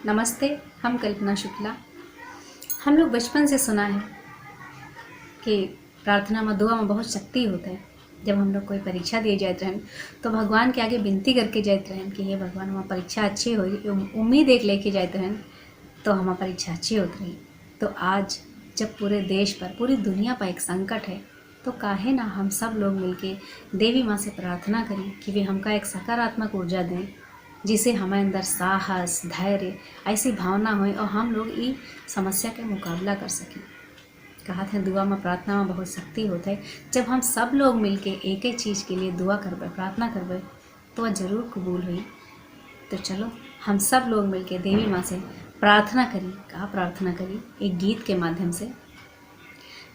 नमस्ते। हम कल्पना शुक्ला। हम लोग बचपन से सुना है कि प्रार्थना में दुआ में बहुत शक्ति होता है। जब हम लोग कोई परीक्षा दिए जाते हैं तो भगवान के आगे विनती करके जाते हैं कि हे भगवान हमारी परीक्षा अच्छी हो, उम्मीद एक लेके जाते हैं तो हमारी परीक्षा अच्छी होती रही। तो आज जब पूरे देश पर पूरी दुनिया पर एक संकट है तो काहे ना हम सब लोग मिलके देवी माँ से प्रार्थना करें कि वे हमका एक सकारात्मक ऊर्जा दें, जिसे हमारे अंदर साहस धैर्य ऐसी भावना हो और हम लोग इस समस्या का मुकाबला कर सकें। कहा था दुआ में प्रार्थना में बहुत शक्ति होता है। जब हम सब लोग मिलके एक एक चीज़ के लिए दुआ करबे प्रार्थना करबे तो वह ज़रूर कबूल हुई। तो चलो हम सब लोग मिलके देवी माँ से प्रार्थना करी। कहा प्रार्थना करी एक गीत के माध्यम से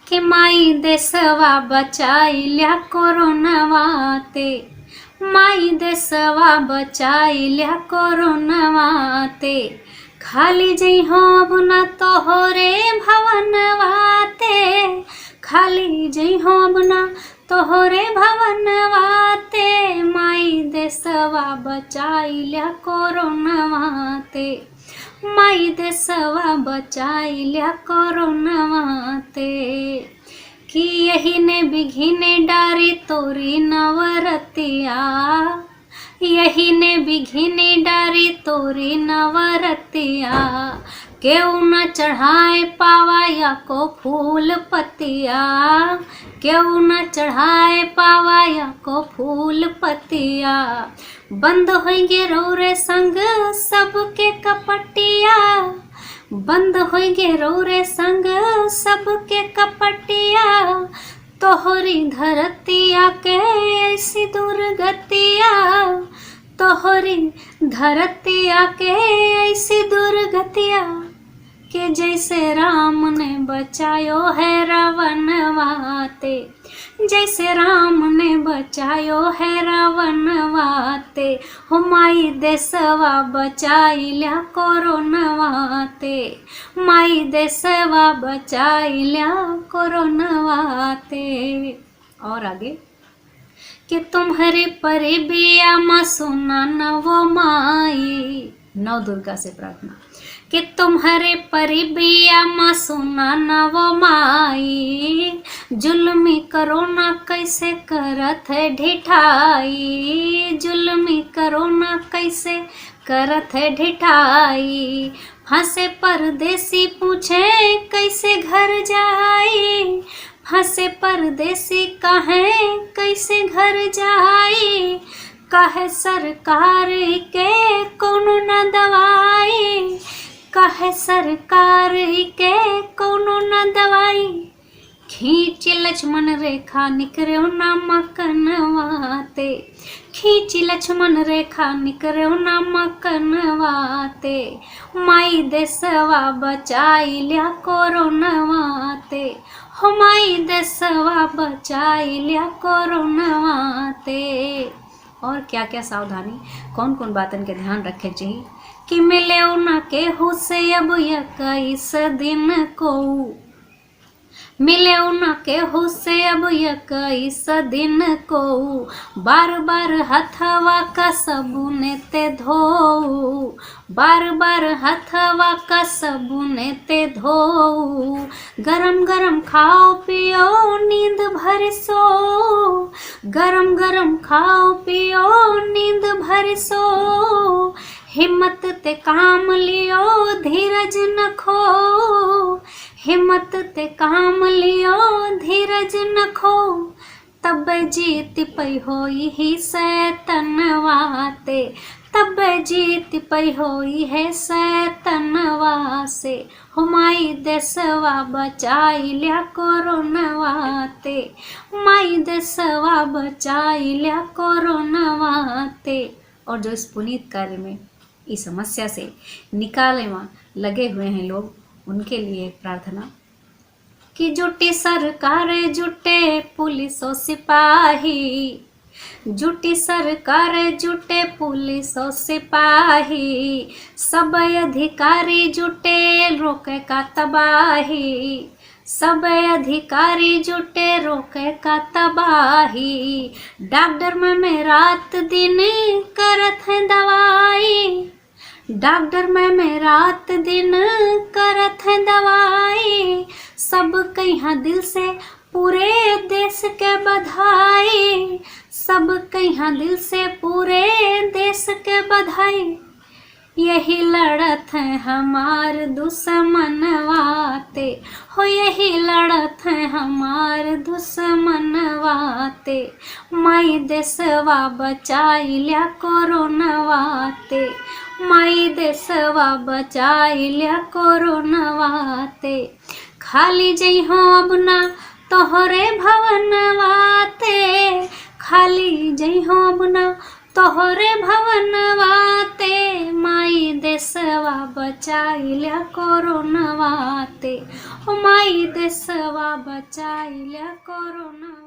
कि माई देशवा बचाई लिया कोरोनावाते, माई देशवा बचाई लिया कोरोनावाते, खाली जई हो बुना तोहरे भवनवाते, खाली जई हो बुना तोहरे भवनवाते, माई देशवा बचाई लिया कोरोनावाते, माई देशवा बचाई लिया कोरोनावाते, कि यही ने बिघिने डारी तोरी नवरतिया, यही ने बिघिने डारी तोरी नवरतिया, केहू न चढ़ाए पावा या को फूल पतिया, केहू न चढ़ाए पावा या को फूल पतिया, बंद होंगे रौरे संग सबके कपटिया, बंद होंगे रौरे संग सबके कपटिया, तोहरी धरतिया के ऐसी दुर्गतिया, तोहरी धरतिया के ऐसी दुर्गतिया, के जैसे राम ने बचायो है रावणवाते, जैसे राम ने बचायो है रावणवाते, माई देशवा बचाई लिया कोरोनावाते, माई देशवा बचाई लिया कोरोनावाते। और आगे कि तुम्हारे परिबिया मा सुना नवो माई, नव दुर्गा से प्रार्थना कि तुम्हारे परिबिया मा सुना नवो माई, जुल्मी करोना कैसे करत है ढिठाई, जुल्मी करोना कैसे करत है ढिठाई, फंसे परदेसी पूछे कैसे घर जाई, फंसे परदेसी कहे कैसे घर जाई, कहे सरकार के कोनो न दवाई, कहे सरकार के कोनो न दवाई, खींच लक्ष्मण रेखा निकरो ना मकनवाते, खींच लक्ष्मण रेखा निकरो ना मकनवाते, माई देशवा बचाई लिया कोरोनावाते, हो माई देशवा बचाई लिया कोरोनावाते। और क्या क्या सावधानी कौन कौन बातन के ध्यान रखे चाहिए कि मिले न केहू से अब 21 दिन को, मिले न केहू से अब 21 दिन को, बार बार हथवा का सबूने ते धो, बार बार हथवा का सबूने ते धो, गरम गरम खाओ पियो नींद भर सो, गरम गरम खाओ पियो नींद भर सो, हिम्मत ते काम लियो धीरज न खो, हिम्मत ते काम लियो धीरज न खो, तब जीत पई होई ही सैतनवाते, तब जीत पई होई है सैतनवा से, माई देशवा बचाई लिया कोरोनावाते, माई देशवा बचाई लिया कोरोनावाते। और जो इस पुनीत कार्य में इस समस्या से निकाले में लगे हुए हैं लोग, उनके लिए प्रार्थना कि जुटी सरकार जुटे पुलिस और सिपाही, जुटी सरकार जुटे पुलिस और सिपाही, सब अधिकारी जुटे रोके का तबाही, सब अधिकारी जुटे रोके का तबाही, डॉक्टर में रात दिन करत है दवाई, डॉक्टर में रात दिन करत है दवाई, सब कहाँ दिल से पूरे देश के बधाई, सब कहाँ दिल से पूरे देश के बधाई। यही लड़त है हमार दुश्मनवाते हो, यही लड़त है हमार दुश्मनवाते। माई देशवा बचाई लिया कोरोनावाते, माई देशवा बचाई लिया कोरोनावाते। खाली जई हो अब ना तोहरे भवनवाते, खाली जई हो अब ना तोहरे भवनवाते। माई देशवा बचाई लिया कोरोनावाते, ओ माई देशवा बचाई लिया कोरोना।